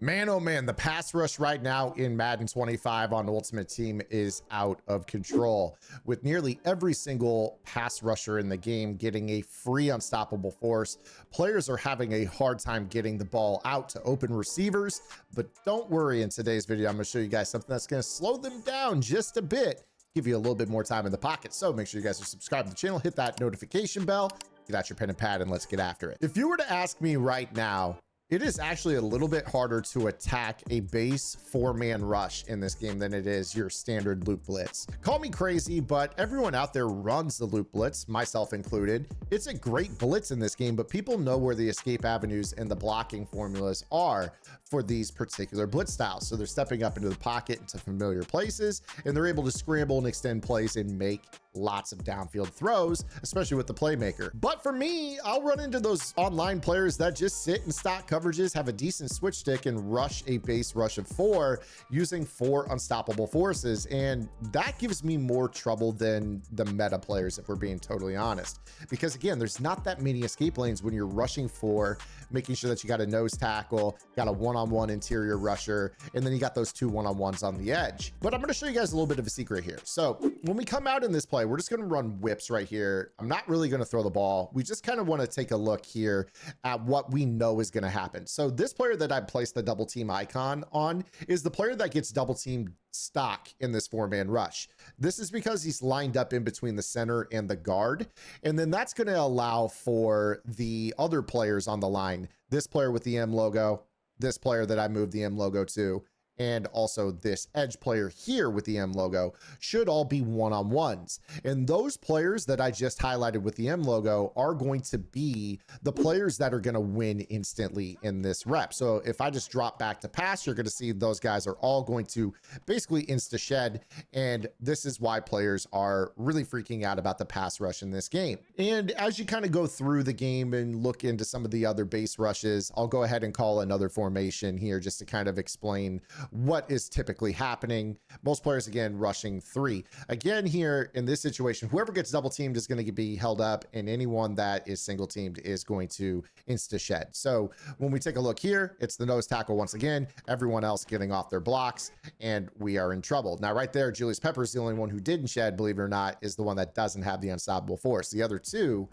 Man, oh man, the pass rush right now in Madden 25 on Ultimate Team is out of control, with nearly every single pass rusher in the game getting a free unstoppable force. Players are having a hard time getting the ball out to open receivers, but don't worry, in today's video, I'm gonna show you guys something that's gonna slow them down just a bit, give you a little bit more time in the pocket. So make sure you guys are subscribed to the channel, hit that notification bell, get out your pen and pad, and let's get after it. If you were to ask me right now, it is actually a little bit harder to attack a base four-man rush in this game than it is your standard loop blitz. Call me crazy, but everyone out there runs the loop blitz, myself included. It's a great blitz in this game, but people know where the escape avenues and the blocking formulas are for these particular blitz styles. So they're stepping up into the pocket into familiar places, and they're able to scramble and extend plays and make lots of downfield throws, especially with the playmaker. But for me, I'll run into those online players that just sit in stock coverages, have a decent switch stick, and rush a base rush of 4 using 4 unstoppable forces. And that gives me more trouble than the meta players, if we're being totally honest. Because again, there's not that many escape lanes when you're rushing 4, making sure that you got a nose tackle, got a one-on-one interior rusher, and then you got those 2 one-on-ones on the edge. But I'm gonna show you guys a little bit of a secret here. So when we come out in this play, we're just going to run whips right here. I'm not really going to throw the ball. We just kind of want to take a look here at what we know is going to happen. So this player that I placed the double team icon on is the player that gets double teamed stock in this 4-man rush. This is because he's lined up in between the center and the guard. And then that's going to allow for the other players on the line, this player with the M logo, this player that I moved the M logo to, and also this edge player here with the M logo, should all be one-on-ones. And those players that I just highlighted with the M logo are going to be the players that are going to win instantly in this rep. So if I just drop back to pass, you're going to see those guys are all going to basically insta-shed. And this is why players are really freaking out about the pass rush in this game. And as you kind of go through the game and look into some of the other base rushes, I'll go ahead and call another formation here just to kind of explain what is typically happening. Most players, again, rushing 3. Again, here in this situation, whoever gets double teamed is going to be held up, and anyone that is single teamed is going to insta shed. So when we take a look here, it's the nose tackle once again, everyone else getting off their blocks, and we are in trouble. Now right there, Julius Peppers, the only one who didn't shed, believe it or not, is the one that doesn't have the unstoppable force. The other 2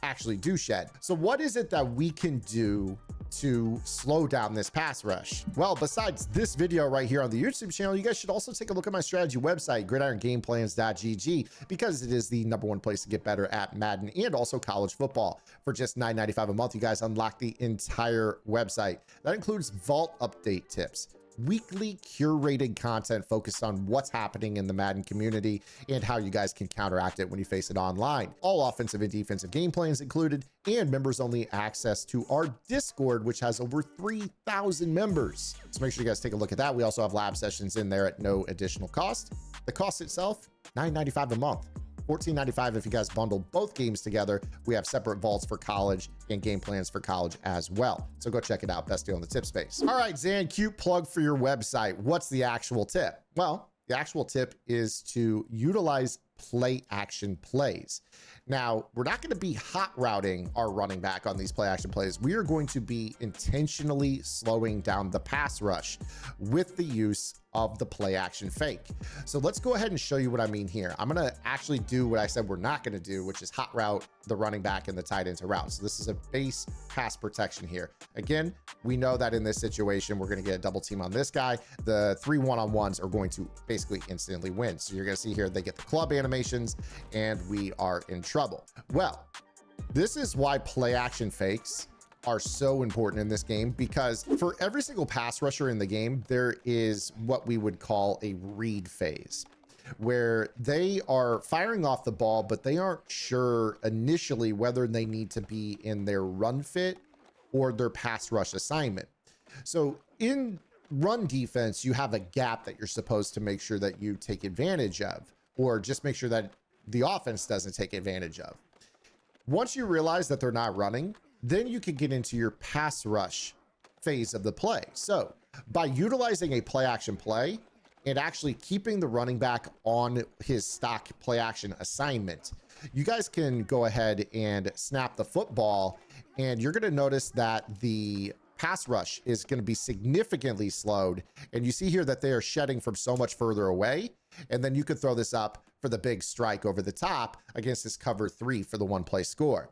actually do shed. So what is it that we can do to slow down this pass rush? Well, besides this video right here on the YouTube channel, you guys should also take a look at my strategy website, gridirongameplans.gg, because it is the #1 place to get better at Madden and also college football. For just $9.95 a month, you guys unlock the entire website. That includes vault update tips, weekly curated content focused on what's happening in the Madden community and how you guys can counteract it when you face it online. All offensive and defensive game plans included, and members only access to our Discord, which has over 3,000 members. So make sure you guys take a look at that. We also have lab sessions in there at no additional cost. The cost itself, $9.95 a month. $14.95 if you guys bundle both games together. We have separate vaults for college and game plans for college as well. So go check it out. Best deal in the tip space. All right, Zan, cute plug for your website. What's the actual tip? Well, the actual tip is to utilize play action plays. Now, we're not going to be hot routing our running back on these play action plays. We are going to be intentionally slowing down the pass rush with the use of the play action fake. So let's go ahead and show you what I mean here. I'm going to actually do what I said we're not going to do, which is hot route the running back and the tight end to route. So this is a base pass protection here. Again, we know that in this situation, we're going to get a double team on this guy. The 3 one-on-ones are going to basically instantly win. So you're going to see here, they get the club animations and we are in trouble. Well, this is why play action fakes are so important in this game, because for every single pass rusher in the game, there is what we would call a read phase, where they are firing off the ball, but they aren't sure initially whether they need to be in their run fit or their pass rush assignment. So in run defense, you have a gap that you're supposed to make sure that you take advantage of, or just make sure that the offense doesn't take advantage of. Once you realize that they're not running, then you can get into your pass rush phase of the play. So by utilizing a play action play and actually keeping the running back on his stock play action assignment, you guys can go ahead and snap the football, and you're going to notice that the pass rush is going to be significantly slowed. And you see here that they are shedding from so much further away. And then you could throw this up for the big strike over the top against this cover 3 for the 1-play score.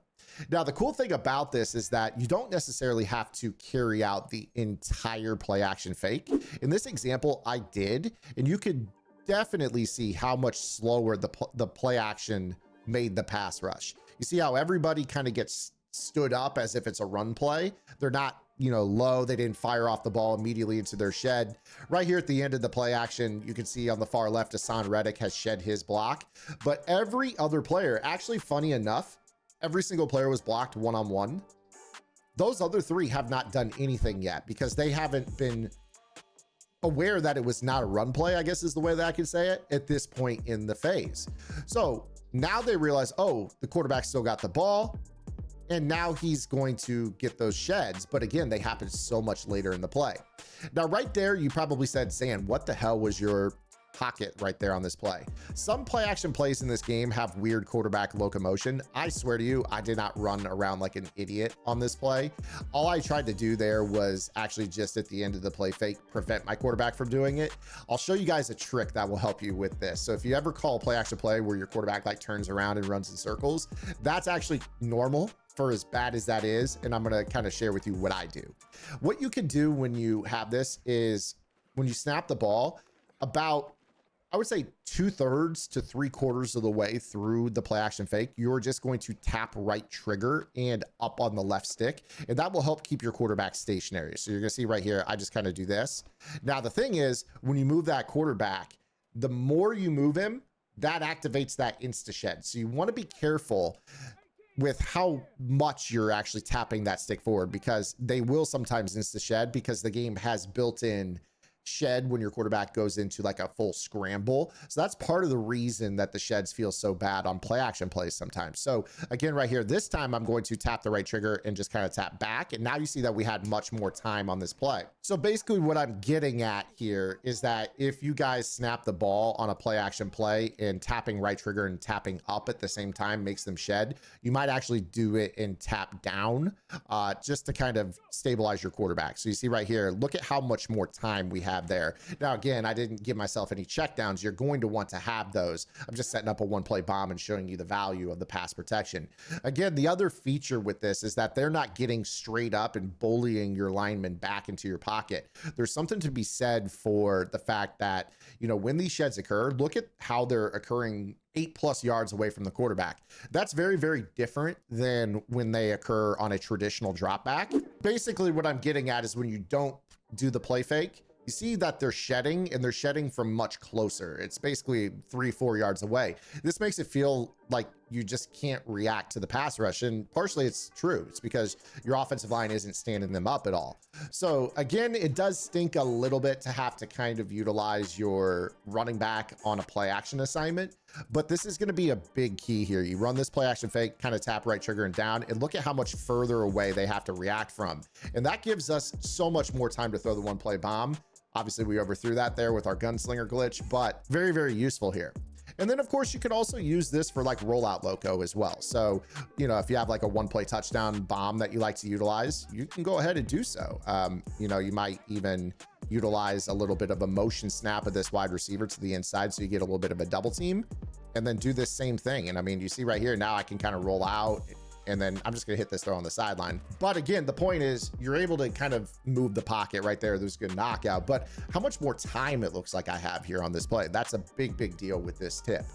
Now, the cool thing about this is that you don't necessarily have to carry out the entire play action fake. In this example, I did, and you could definitely see how much slower the play action made the pass rush. You see how everybody kind of gets stood up as if it's a run play. They're not, you know, low. They didn't fire off the ball immediately into their shed. Right here at the end of the play action, you can see on the far left, Hassan Reddick has shed his block, but every other player, actually, funny enough, every single player was blocked one-on-one. Those other 3 have not done anything yet because they haven't been aware that it was not a run play, I guess is the way that I can say it, at this point in the phase. So now they realize, oh, the quarterback still got the ball, and now he's going to get those sheds. But again, they happen so much later in the play. Now, right there, you probably said, Zan, what the hell was your pocket right there on this play? Some play action plays in this game have weird quarterback locomotion. I swear to you, I did not run around like an idiot on this play. All I tried to do there was actually just at the end of the play fake, prevent my quarterback from doing it. I'll show you guys a trick that will help you with this. So if you ever call a play action play where your quarterback like turns around and runs in circles, that's actually normal for as bad as that is. And I'm going to kind of share with you what I do. What you can do when you have this is when you snap the ball, about, I would say 2/3 to 3/4 of the way through the play action fake, you're just going to tap right trigger and up on the left stick, and that will help keep your quarterback stationary. So you're gonna see right here, I just kind of do this. Now, the thing is, when you move that quarterback, the more you move him, that activates that insta shed. So you want to be careful with how much you're actually tapping that stick forward, because they will sometimes insta shed because the game has built in shed when your quarterback goes into like a full scramble. So that's part of the reason that the sheds feel so bad on play action plays sometimes. So again, right here, this time I'm going to tap the right trigger and just kind of tap back. And now you see that we had much more time on this play. So basically what I'm getting at here is that if you guys snap the ball on a play action play and tapping right trigger and tapping up at the same time makes them shed, you might actually do it and tap down just to kind of stabilize your quarterback. So you see right here, look at how much more time we have there. Now, again, I didn't give myself any checkdowns. You're going to want to have those. I'm just setting up a 1-play bomb and showing you the value of the pass protection. Again, the other feature with this is that they're not getting straight up and bullying your lineman back into your pocket. There's something to be said for the fact that, you know, when these sheds occur, look at how they're occurring 8+ yards away from the quarterback. That's very, very different than when they occur on a traditional drop back. Basically, what I'm getting at is when you don't do the play fake, you see that they're shedding, and they're shedding from much closer. It's basically 3-4 yards away. This makes it feel like you just can't react to the pass rush. And partially it's true. It's because your offensive line isn't standing them up at all. So again, it does stink a little bit to have to kind of utilize your running back on a play action assignment, but this is going to be a big key here. You run this play action fake, kind of tap right trigger and down, and look at how much further away they have to react from. And that gives us so much more time to throw the 1-play bomb. Obviously, we overthrew that there with our gunslinger glitch, but very, very useful here. And then, of course, you could also use this for like rollout loco as well. So, you know, if you have like a 1-play touchdown bomb that you like to utilize, you can go ahead and do so. You know, you might even utilize a little bit of a motion snap of this wide receiver to the inside, so you get a little bit of a double team, and then do this same thing. And I mean, you see right here, now I can kind of roll out, and then I'm just gonna hit this throw on the sideline. But again, the point is you're able to kind of move the pocket right there. There's a good knockout, but how much more time it looks like I have here on this play. That's a big, big deal with this tip.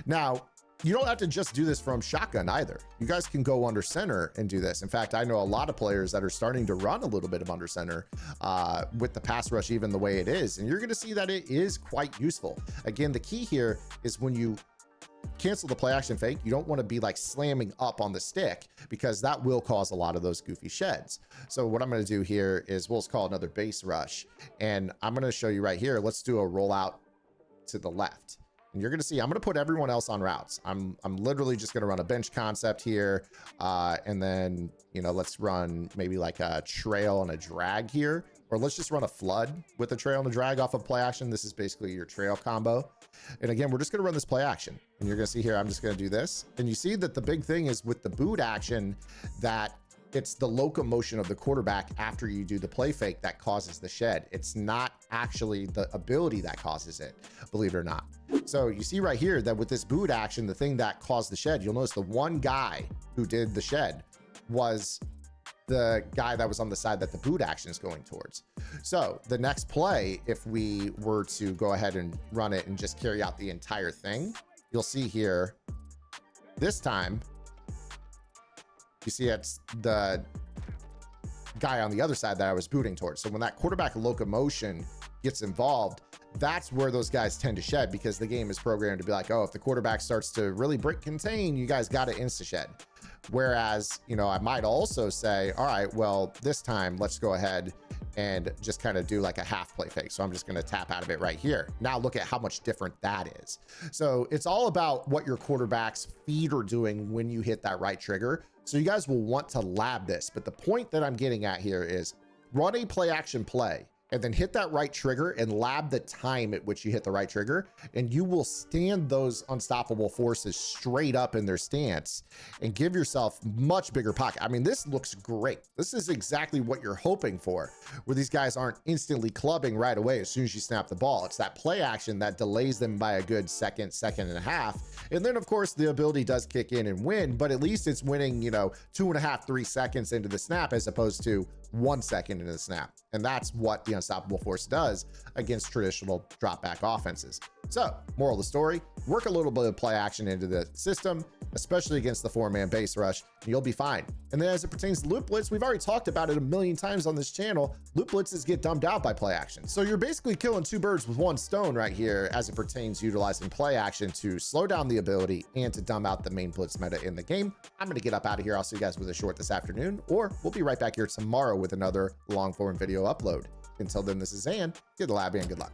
Now, you don't have to just do this from shotgun either. You guys can go under center and do this. In fact, I know a lot of players that are starting to run a little bit of under center with the pass rush, even the way it is. And you're gonna see that it is quite useful. Again, the key here is when you cancel the play action fake, you don't want to be like slamming up on the stick, because that will cause a lot of those goofy sheds. So what I'm going to do here is we'll just call another base rush, and I'm going to show you right here. Let's do a rollout to the left, and you're going to see I'm going to put everyone else on routes. I'm literally just going to run a bench concept here, and then, you know, let's run maybe like a trail and a drag here, or let's just run a flood with a trail and a drag off of play action. This is basically your trail combo. And again, we're just going to run this play action, and you're going to see here, I'm just going to do this. And you see that the big thing is with the boot action that It's the locomotion of the quarterback after you do the play fake that causes the shed. It's not actually the ability that causes it, believe it or not. So you see right here that with this boot action, the thing that caused the shed, you'll notice the one guy who did the shed was the guy that was on the side that the boot action is going towards. So the next play, if we were to go ahead and run it and just carry out the entire thing, you'll see here, this time, you see it's the guy on the other side that I was booting towards. So when that quarterback locomotion gets involved, that's where those guys tend to shed, because the game is programmed to be like, oh, if the quarterback starts to really break contain, you guys got to insta shed. Whereas, you know, I might also say, all right, well, this time let's go ahead and just kind of do like a half play fake. So I'm just going to tap out of it right here. Now look at how much different that is. So it's all about what your quarterback's feet are doing when you hit that right trigger. So you guys will want to lab this. But the point that I'm getting at here is run a play action play and then hit that right trigger and lab the time at which you hit the right trigger, and you will stand those unstoppable forces straight up in their stance and give yourself much bigger pocket. I mean, this looks great. This is exactly what you're hoping for, where these guys aren't instantly clubbing right away as soon as you snap the ball. It's that play action that delays them by a good second and a half. And then of course the ability does kick in and win, but at least it's winning, you know, 2.5, 3 seconds into the snap as opposed to 1 second into the snap. And that's what the unstoppable force does against traditional drop back offenses. So moral of the story, work a little bit of play action into the system, especially against the 4-man base rush, and you'll be fine. And then as it pertains to loop blitz, we've already talked about it a million times on this channel. Loop blitzes get dumbed out by play action. So you're basically killing 2 birds with 1 stone right here as it pertains to utilizing play action to slow down the ability and to dumb out the main blitz meta in the game. I'm going to get up out of here. I'll see you guys with a short this afternoon, or we'll be right back here tomorrow with another long form video upload. Until then, this is Zan. Good lab and good luck.